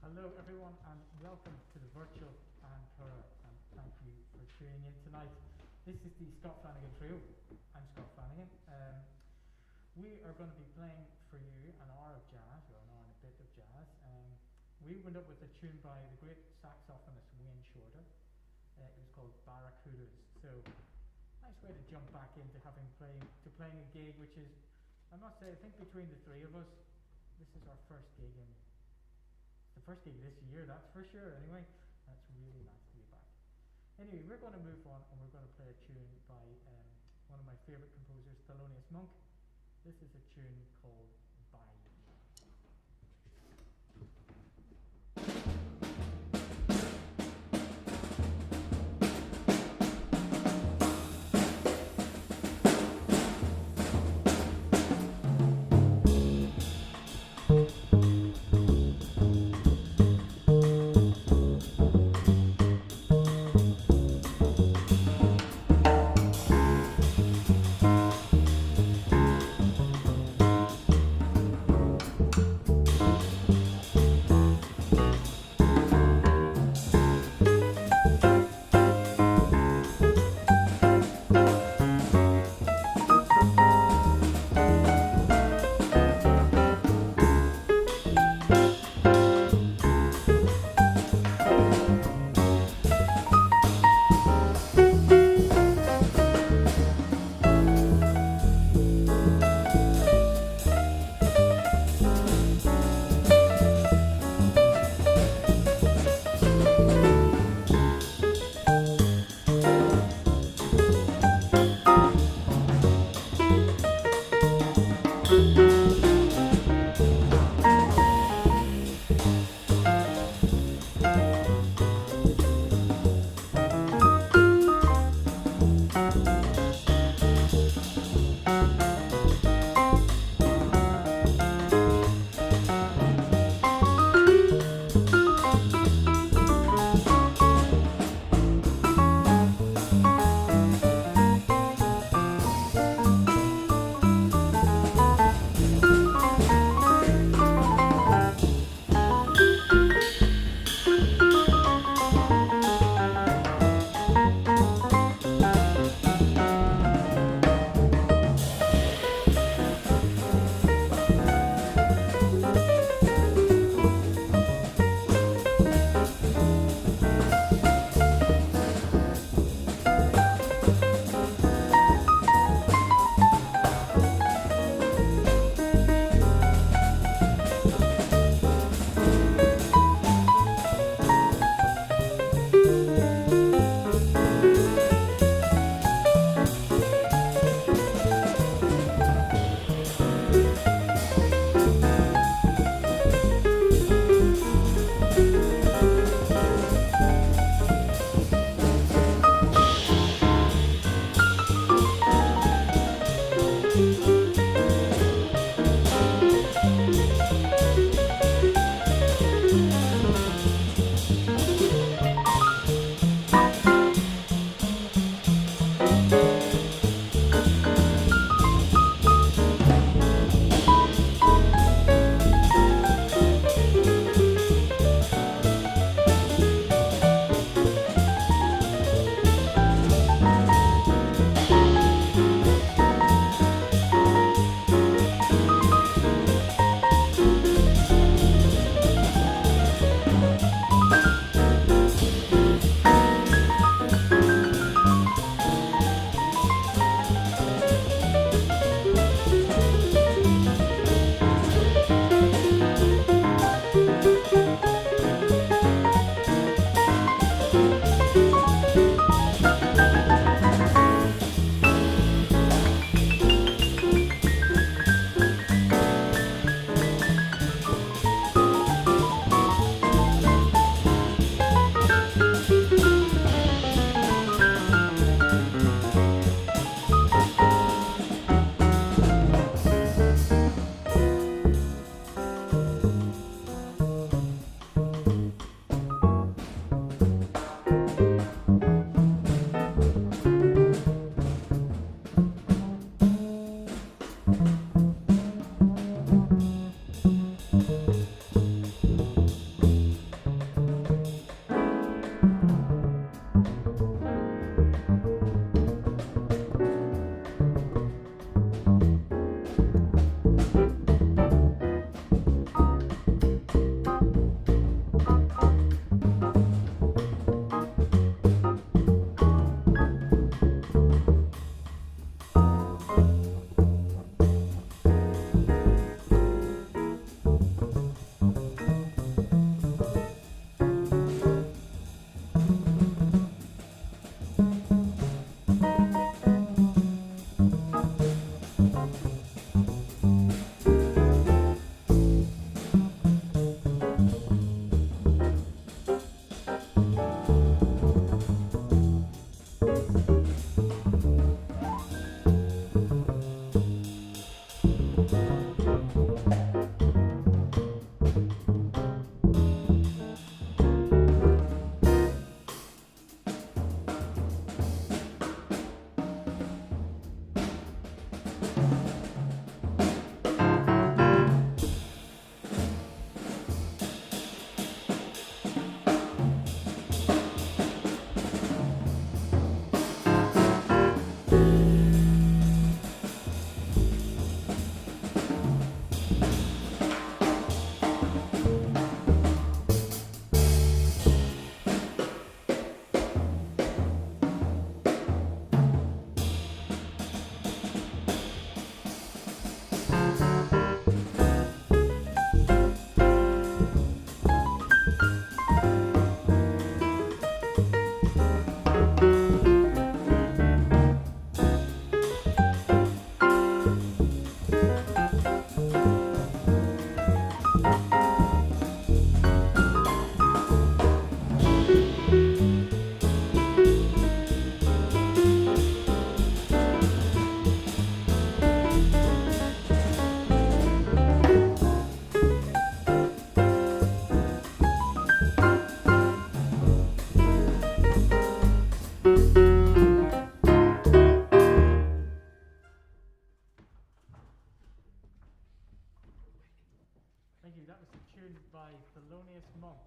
Hello everyone and welcome to the virtual An Coire, and thank you for tuning in tonight. This is the Scott Flanigan Trio. I'm Scott Flanigan. We are going to be playing for you an hour of jazz, or an hour and a bit of jazz. We went up with a tune by the great saxophonist Wayne Shorter. It was called Barracudas. So nice way to jump back into playing a gig, which is, I must say, I think between the three of us, this is our first gig in the first gig this year, that's for sure. Anyway, that's really nice to be back. Anyway, we're going to move on and we're going to play a tune by one of my favourite composers, Thelonious Monk. This is a tune called Bain. Thank you. That was a tune by Thelonious Monk.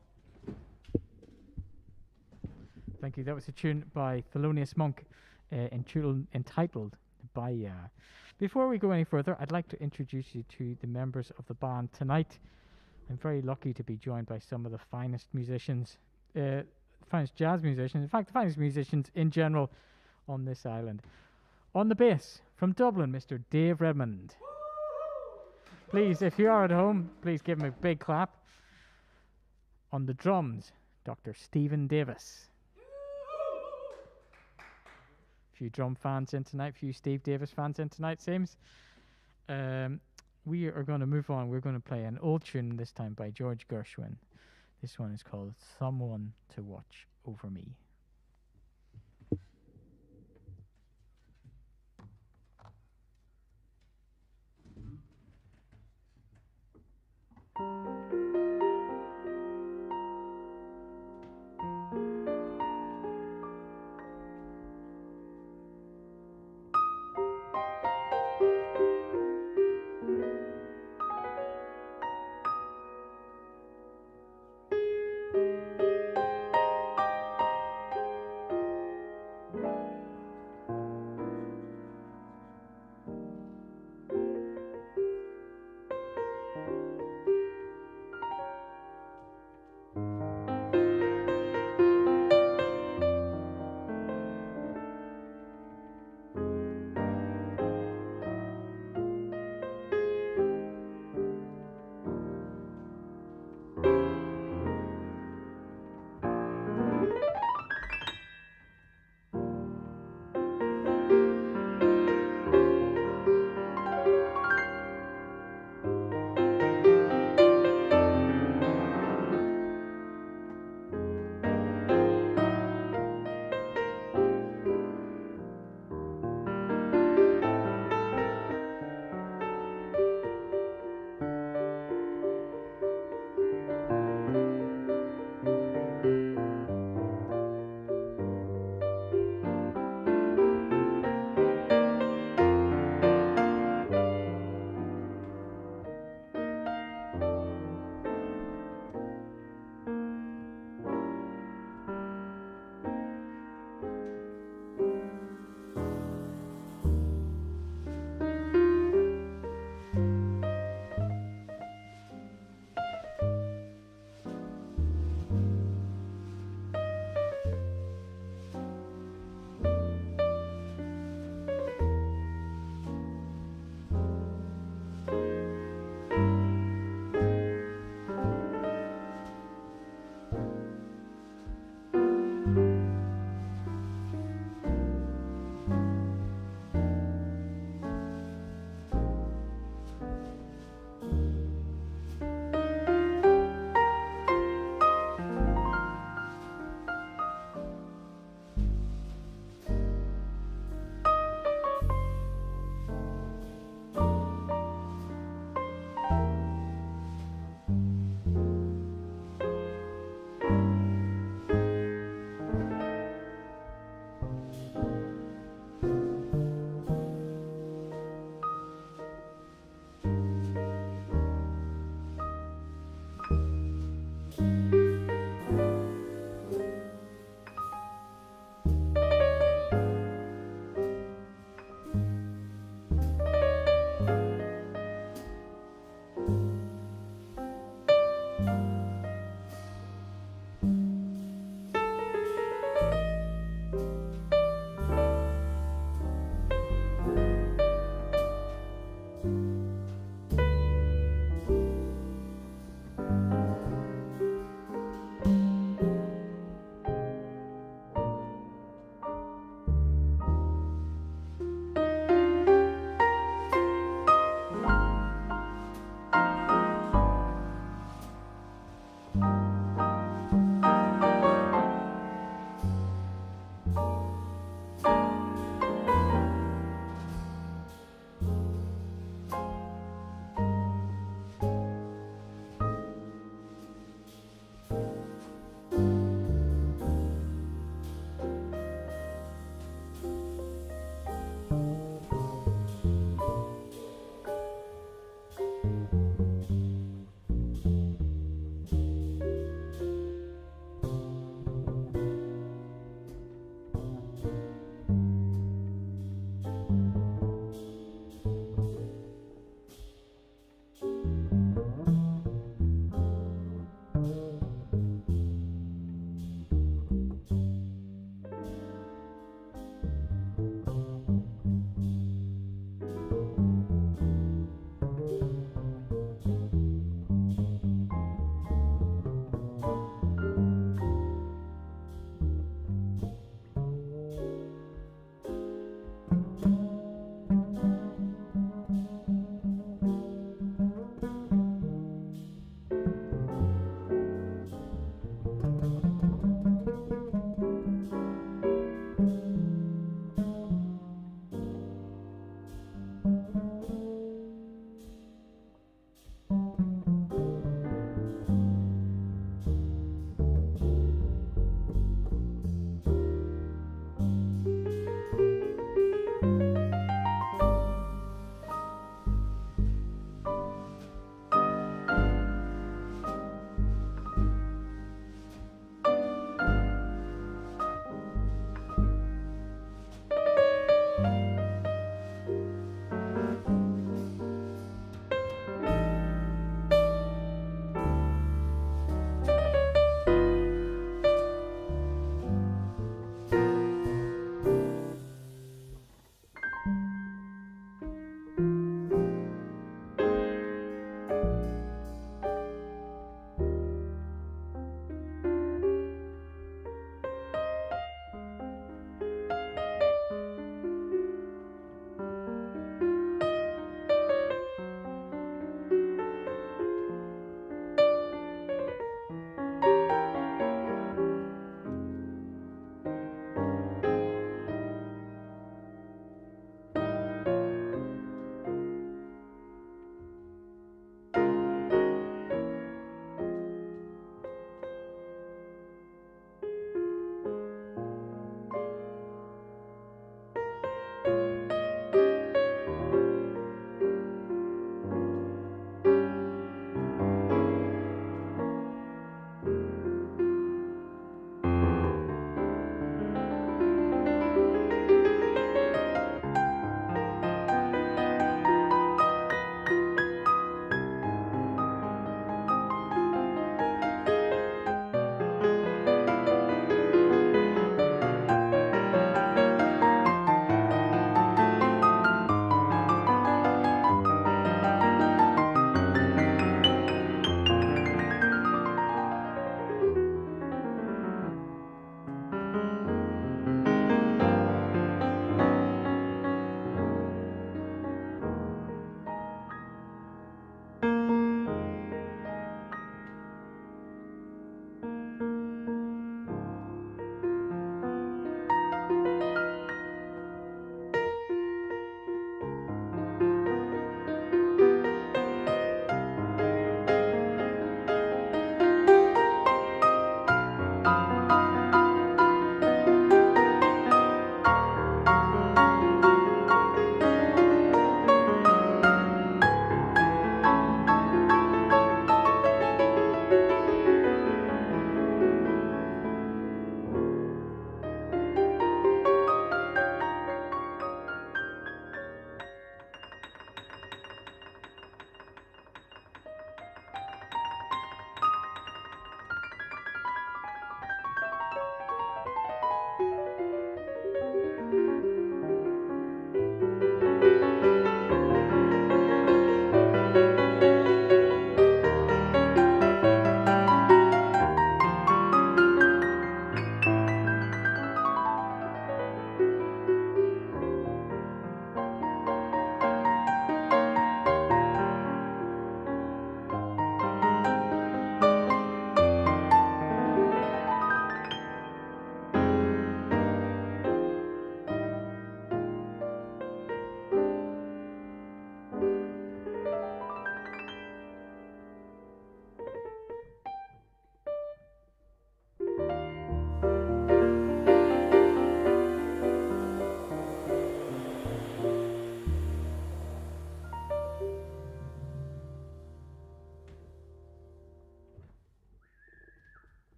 Thank you. That was a tune by Thelonious Monk entitled Bain. Before we go any further, I'd like to introduce you to the members of the band tonight. I'm very lucky to be joined by some of the finest musicians, finest jazz musicians, in fact, the finest musicians in general on this island. On the bass, from Dublin, Mr. Dave Redmond. Please, if you are at home, please give him a big clap. On the drums, Dr. Stephen Davis. Few drum fans in tonight, few Steve Davis fans in tonight, seems. We are going to move on. We're going to play an old tune this time by George Gershwin. This one is called Someone to Watch Over Me.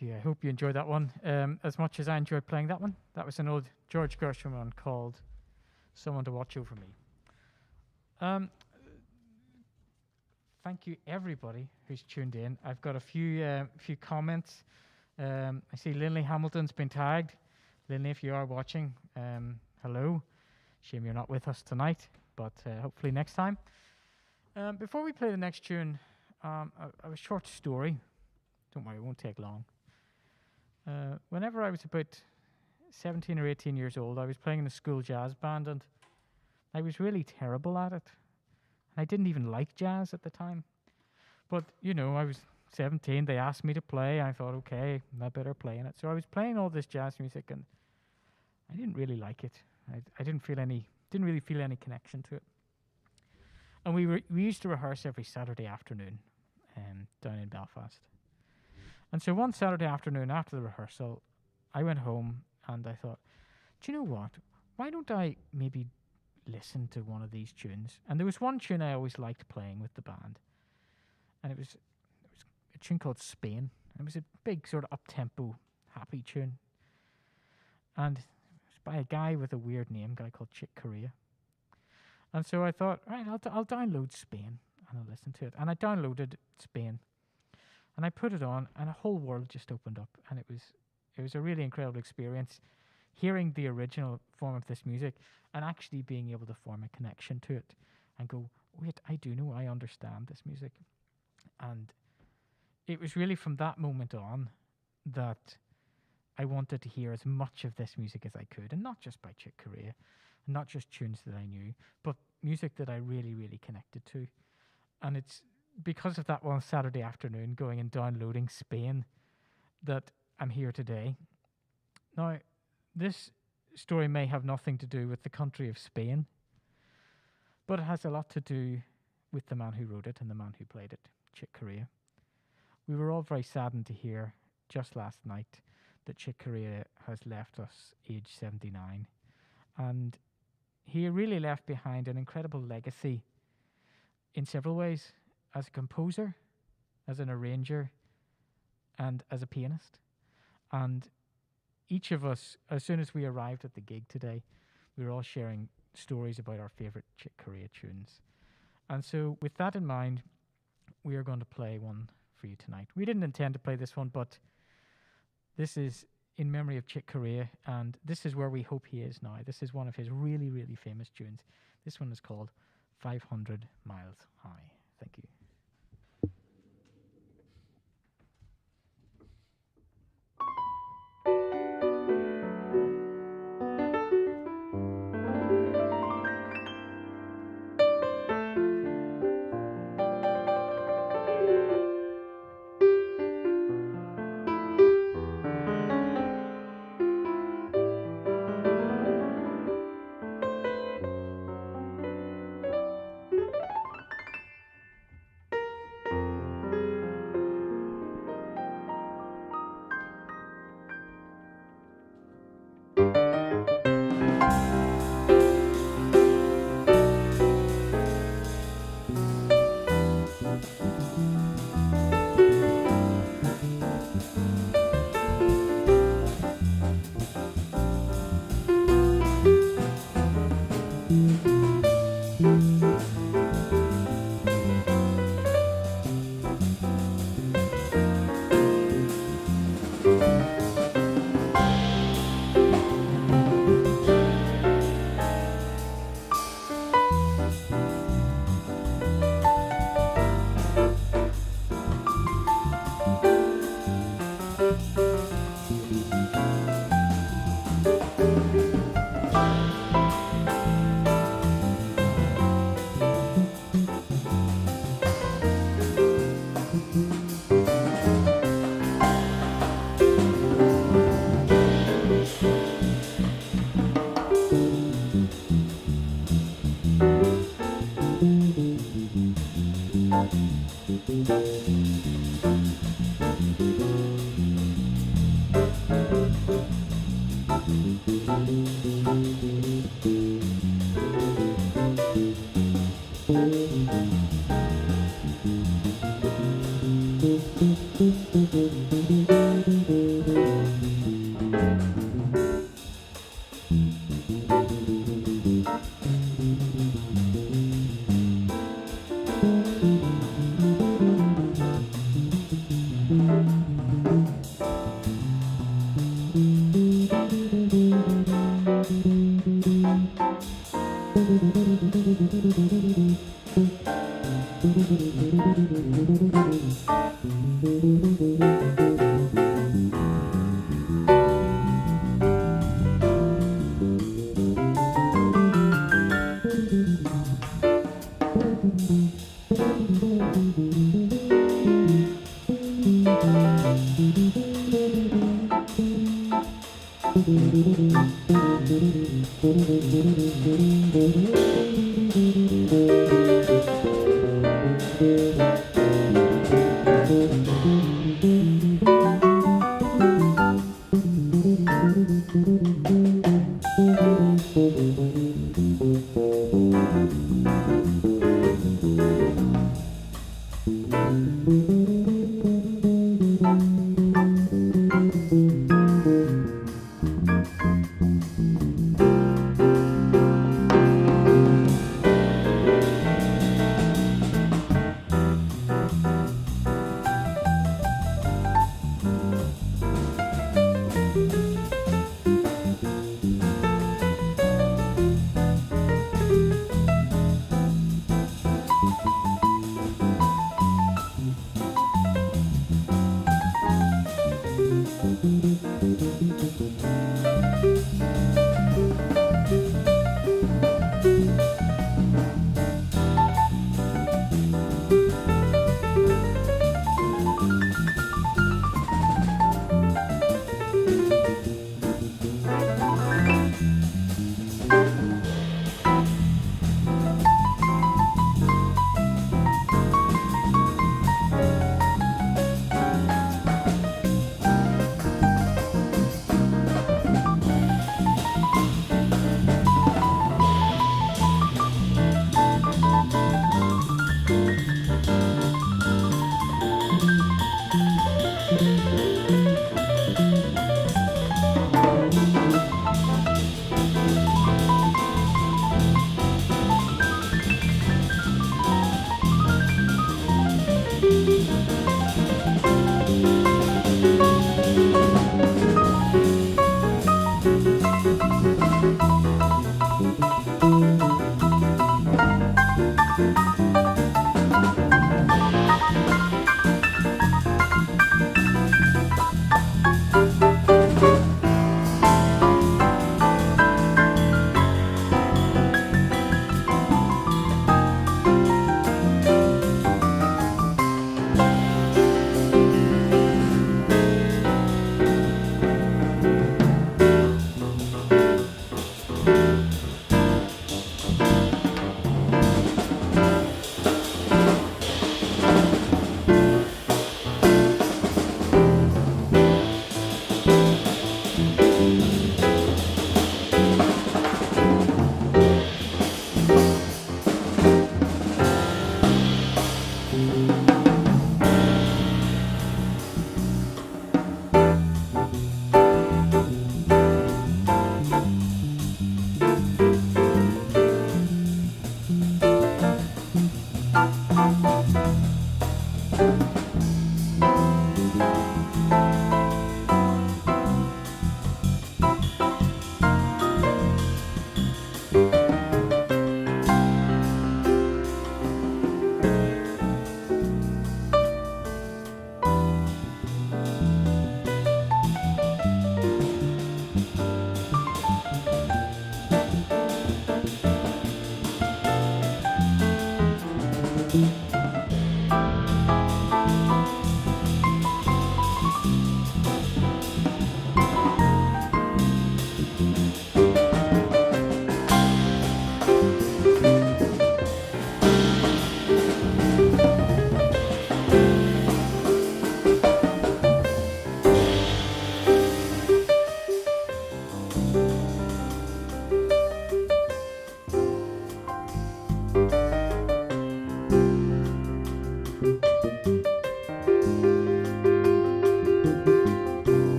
Thank you. I hope you enjoyed that one as much as I enjoyed playing that one. That was an old George Gershwin one called Someone to Watch Over Me. Thank you, everybody who's tuned in. I've got a few comments. I see Linley Hamilton's been tagged. Linley, if you are watching, hello. Shame you're not with us tonight, but hopefully next time. Before we play the next tune, a short story. Don't worry, it won't take long. Whenever I was about 17 or 18 years old, I was playing in a school jazz band, and I was really terrible at it. I didn't even like jazz at the time. But, you know, I was 17, they asked me to play, I thought, okay, I better play in it. So I was playing all this jazz music, and I didn't really like it. I didn't really feel any connection to it. And we used to rehearse every Saturday afternoon down in Belfast. And so one Saturday afternoon after the rehearsal, I went home and I thought, do you know what? Why don't I maybe listen to one of these tunes? And there was one tune I always liked playing with the band. And it was a tune called Spain. It was a big sort of up-tempo, happy tune. And it was by a guy with a weird name, a guy called Chick Corea. And so I thought, right, I'll download Spain and I'll listen to it. And I downloaded Spain. And I put it on, and a whole world just opened up, and it was a really incredible experience, hearing the original form of this music, and actually being able to form a connection to it, and go, wait, I understand this music, and it was really from that moment on that I wanted to hear as much of this music as I could, and not just by Chick Corea, and not just tunes that I knew, but music that I really, really connected to, and it's because of that one Saturday afternoon going and downloading Spain that I'm here today. Now, this story may have nothing to do with the country of Spain, but it has a lot to do with the man who wrote it and the man who played it, Chick Corea. We were all very saddened to hear just last night that Chick Corea has left us age 79, and he really left behind an incredible legacy in several ways. As a composer, as an arranger, and as a pianist. And each of us, as soon as we arrived at the gig today, we were all sharing stories about our favourite Chick Corea tunes. And so with that in mind, we are going to play one for you tonight. We didn't intend to play this one, but this is in memory of Chick Corea, and this is where we hope he is now. This is one of his really, really famous tunes. This one is called 500 Miles High. Thank you.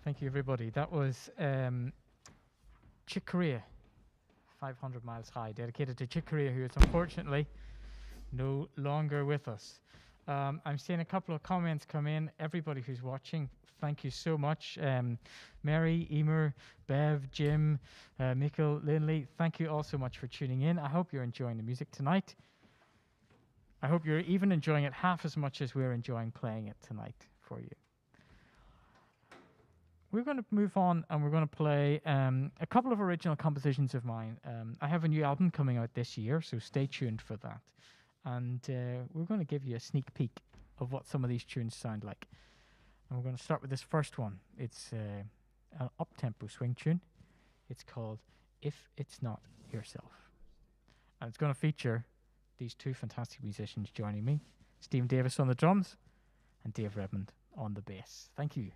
Thank you, everybody. That was Chick Corea, 500 Miles High, dedicated to Chick Corea, who is unfortunately no longer with us. I'm seeing a couple of comments come in. Everybody who's watching, thank you so much. Mary, Emer, Bev, Jim, Mikkel, Lindley, thank you all so much for tuning in. I hope you're enjoying the music tonight. I hope you're even enjoying it half as much as we're enjoying playing it tonight for you. We're going to move on and we're going to play a couple of original compositions of mine. I have a new album coming out this year, so stay tuned for that. And we're going to give you a sneak peek of what some of these tunes sound like. And we're going to start with this first one. It's an up-tempo swing tune. It's called If It's Not Yourself. And it's going to feature these two fantastic musicians joining me, Stephen Davis on the drums and Dave Redmond on the bass. Thank you.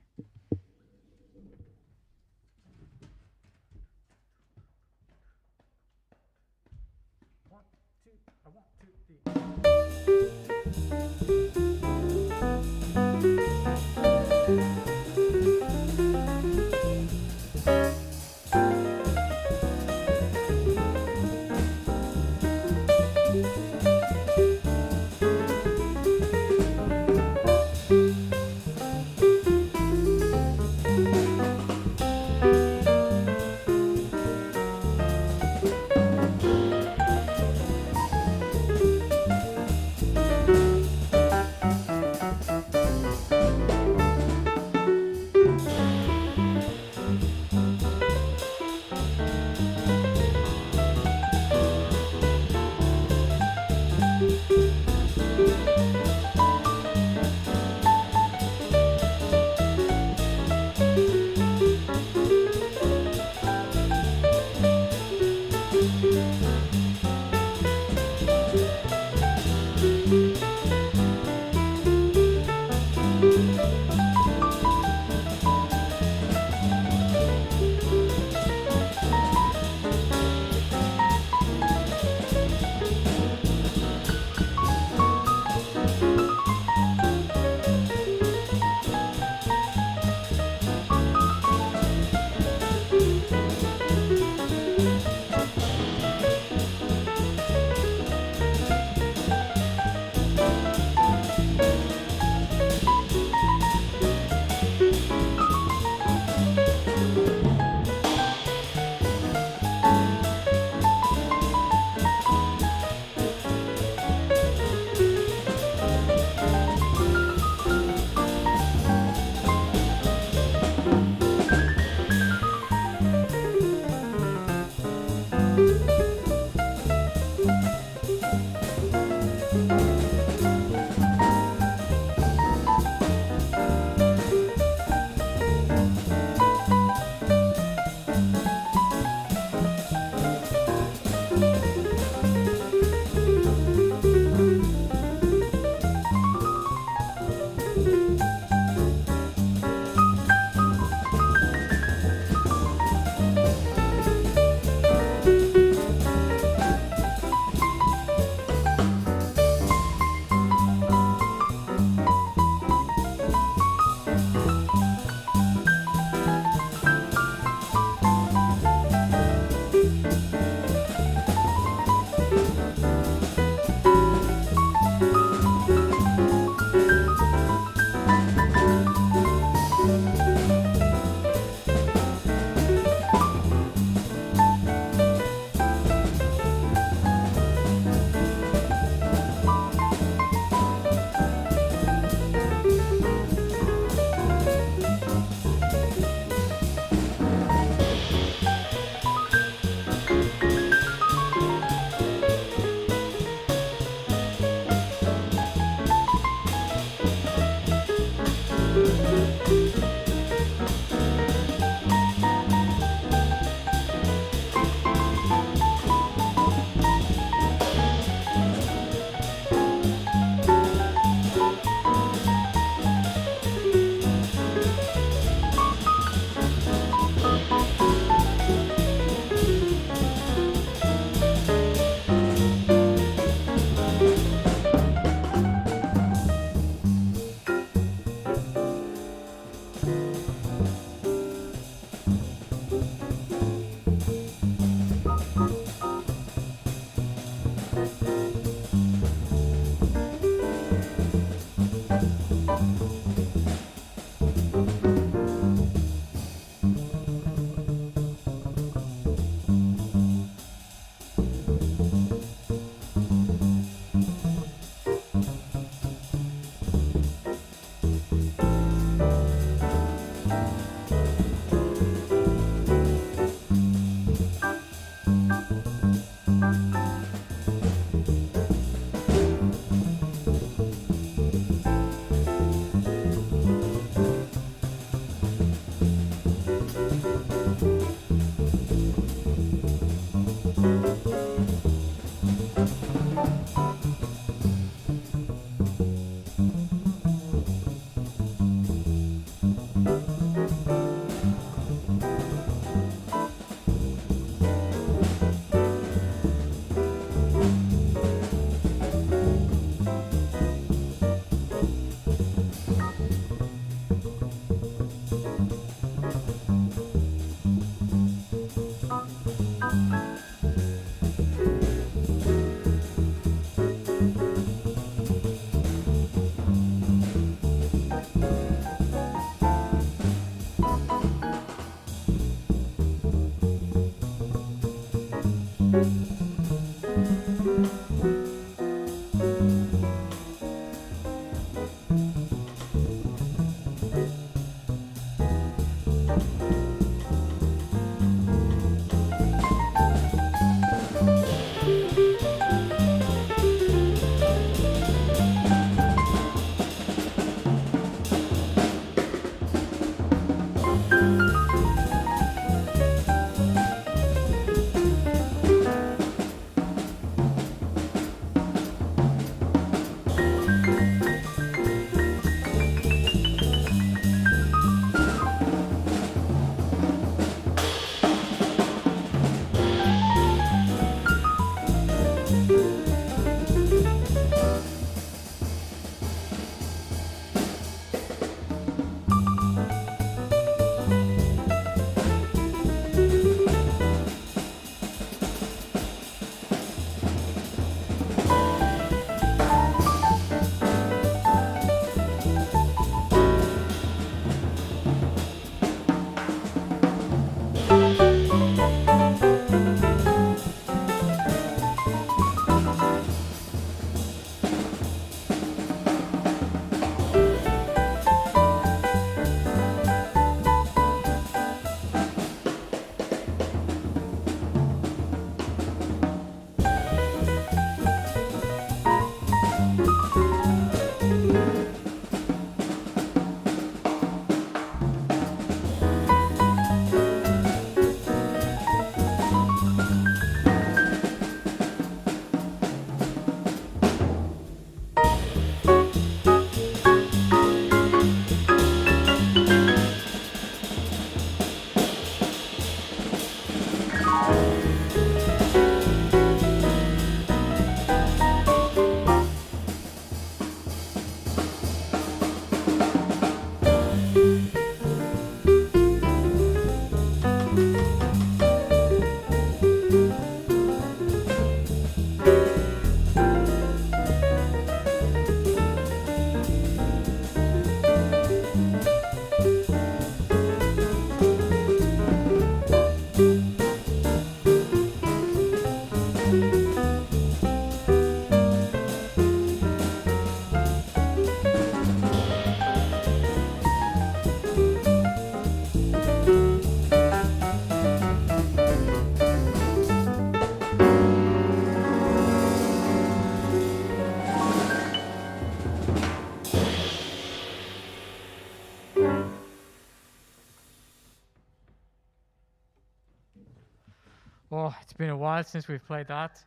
Oh, it's been a while since we've played that.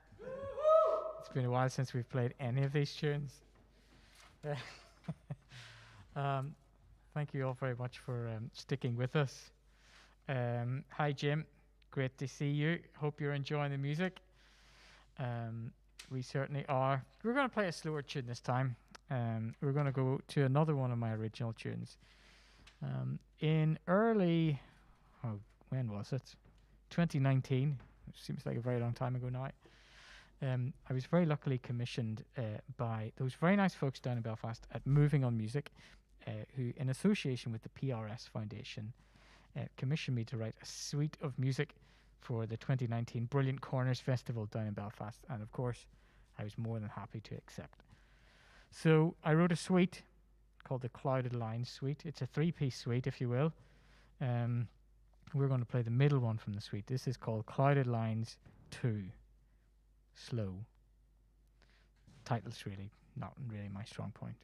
It's been a while since we've played any of these tunes. Thank you all very much for sticking with us. Hi, Jim. Great to see you. Hope you're enjoying the music. We certainly are. We're going to play a slower tune this time. We're going to go to another one of my original tunes. In early, when was it? 2019. It seems like a very long time ago now. I was very luckily commissioned by those very nice folks down in Belfast at Moving on Music, who, in association with the PRS Foundation, commissioned me to write a suite of music for the 2019 Brilliant Corners Festival down in Belfast. And of course, I was more than happy to accept. So I wrote a suite called the Clouded Lines Suite. It's a 3-piece suite, if you will. We're going to play the middle one from the suite. This is called Clouded Lines 2. Slow. Title's really not really my strong point.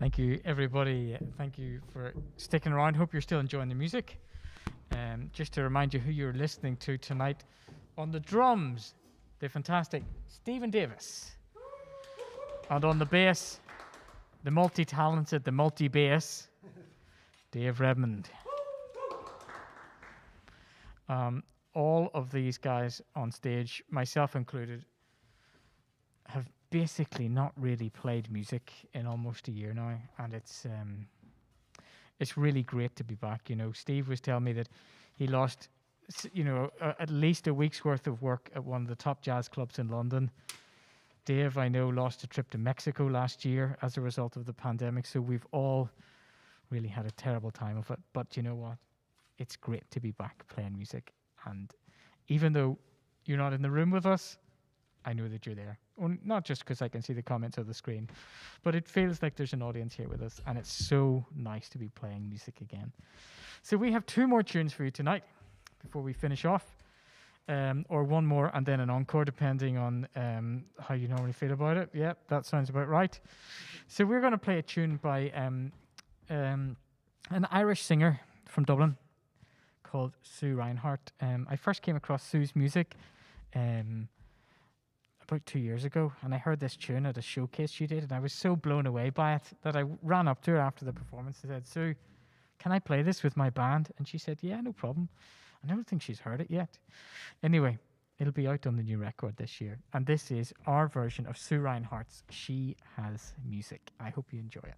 Thank you, everybody. Thank you for sticking around. Hope you're still enjoying the music. Just to remind you who you're listening to tonight, on the drums, the fantastic Stephen Davis. And on the bass, the multi-talented, the multi-bass, Dave Redmond. All of these guys on stage, myself included, have basically not really played music in almost a year now, and it's really great to be back. You know, Steve was telling me that he lost, at least a week's worth of work at one of the top jazz clubs in London. Dave, I know, lost a trip to Mexico last year as a result of the pandemic, so we've all really had a terrible time of it. But you know what? It's great to be back playing music. And even though you're not in the room with us, I know that you're there. Not just because I can see the comments on the screen, but it feels like there's an audience here with us, and it's so nice to be playing music again. So we have 2 more tunes for you tonight before we finish off, or 1 more and then an encore, depending on how you normally feel about it. Yeah, that sounds about right. So we're going to play a tune by an Irish singer from Dublin called Sue Reinhardt. I first came across Sue's music about 2 years ago, and I heard this tune at a showcase she did, and I was so blown away by it that I ran up to her after the performance and said, "Sue, can I play this with my band?" And she said, "Yeah, no problem." I don't think she's heard it yet. Anyway, it'll be out on the new record this year, and this is our version of Sue Reinhardt's She Has Music. I hope you enjoy it.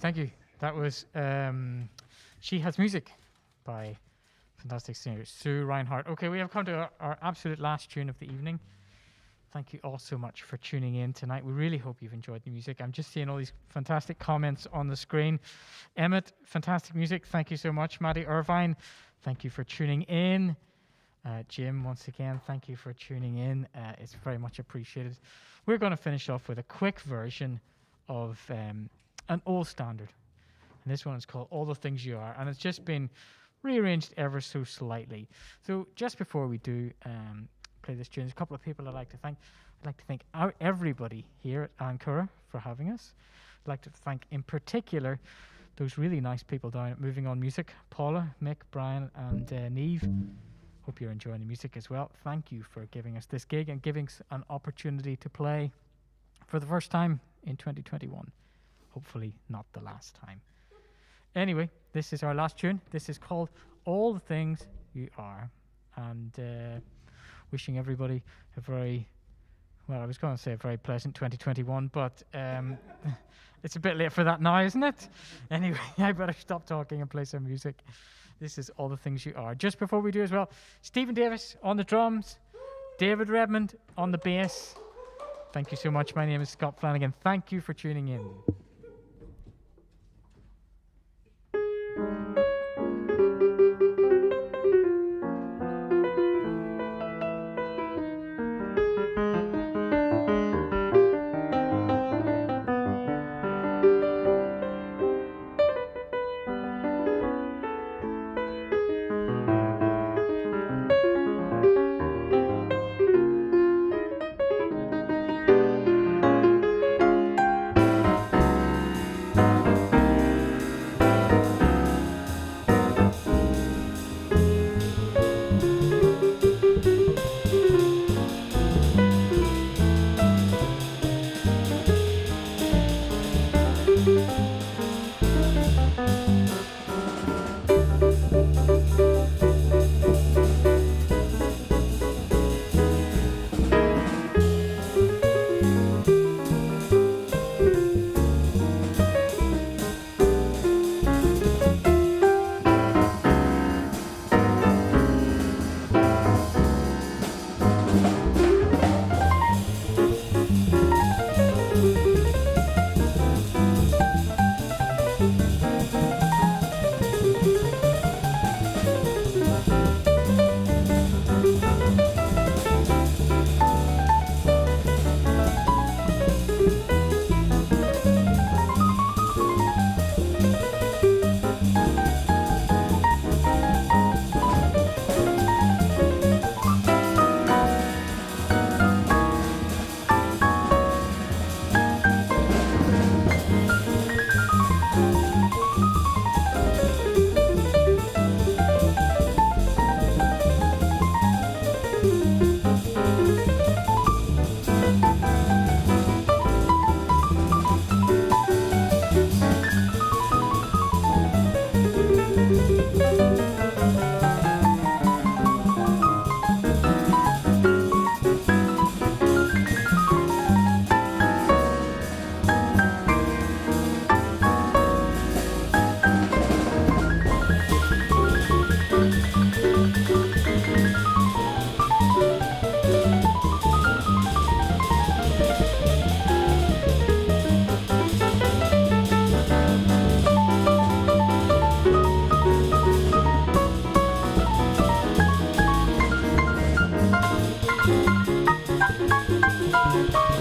Thank you. That was She Has Music by fantastic singer Sue Reinhardt. Okay, we have come to our absolute last tune of the evening. Thank you all so much for tuning in tonight. We really hope you've enjoyed the music. I'm just seeing all these fantastic comments on the screen. Emmett, fantastic music. Thank you so much. Maddie Irvine, thank you for tuning in. Jim, once again, thank you for tuning in. It's very much appreciated. We're going to finish off with a quick version of an old standard. And this one is called All the Things You Are. And it's just been rearranged ever so slightly. So just before we do play this tune, there's a couple of people I'd like to thank. I'd like to thank everybody here at An Coire for having us. I'd like to thank in particular those really nice people down at Moving On Music, Paula, Mick, Brian and Neve. Hope you're enjoying the music as well. Thank you for giving us this gig and giving us an opportunity to play for the first time in 2021. Hopefully not the last time. Anyway, this is our last tune. This is called All the Things You Are. And wishing everybody a very, well, I was going to say a very pleasant 2021, but it's a bit late for that now, isn't it? Anyway, I better stop talking and play some music. This is All the Things You Are. Just before we do as well, Stephen Davis on the drums, David Redmond on the bass. Thank you so much. My name is Scott Flanigan. Thank you for tuning in. Thank you.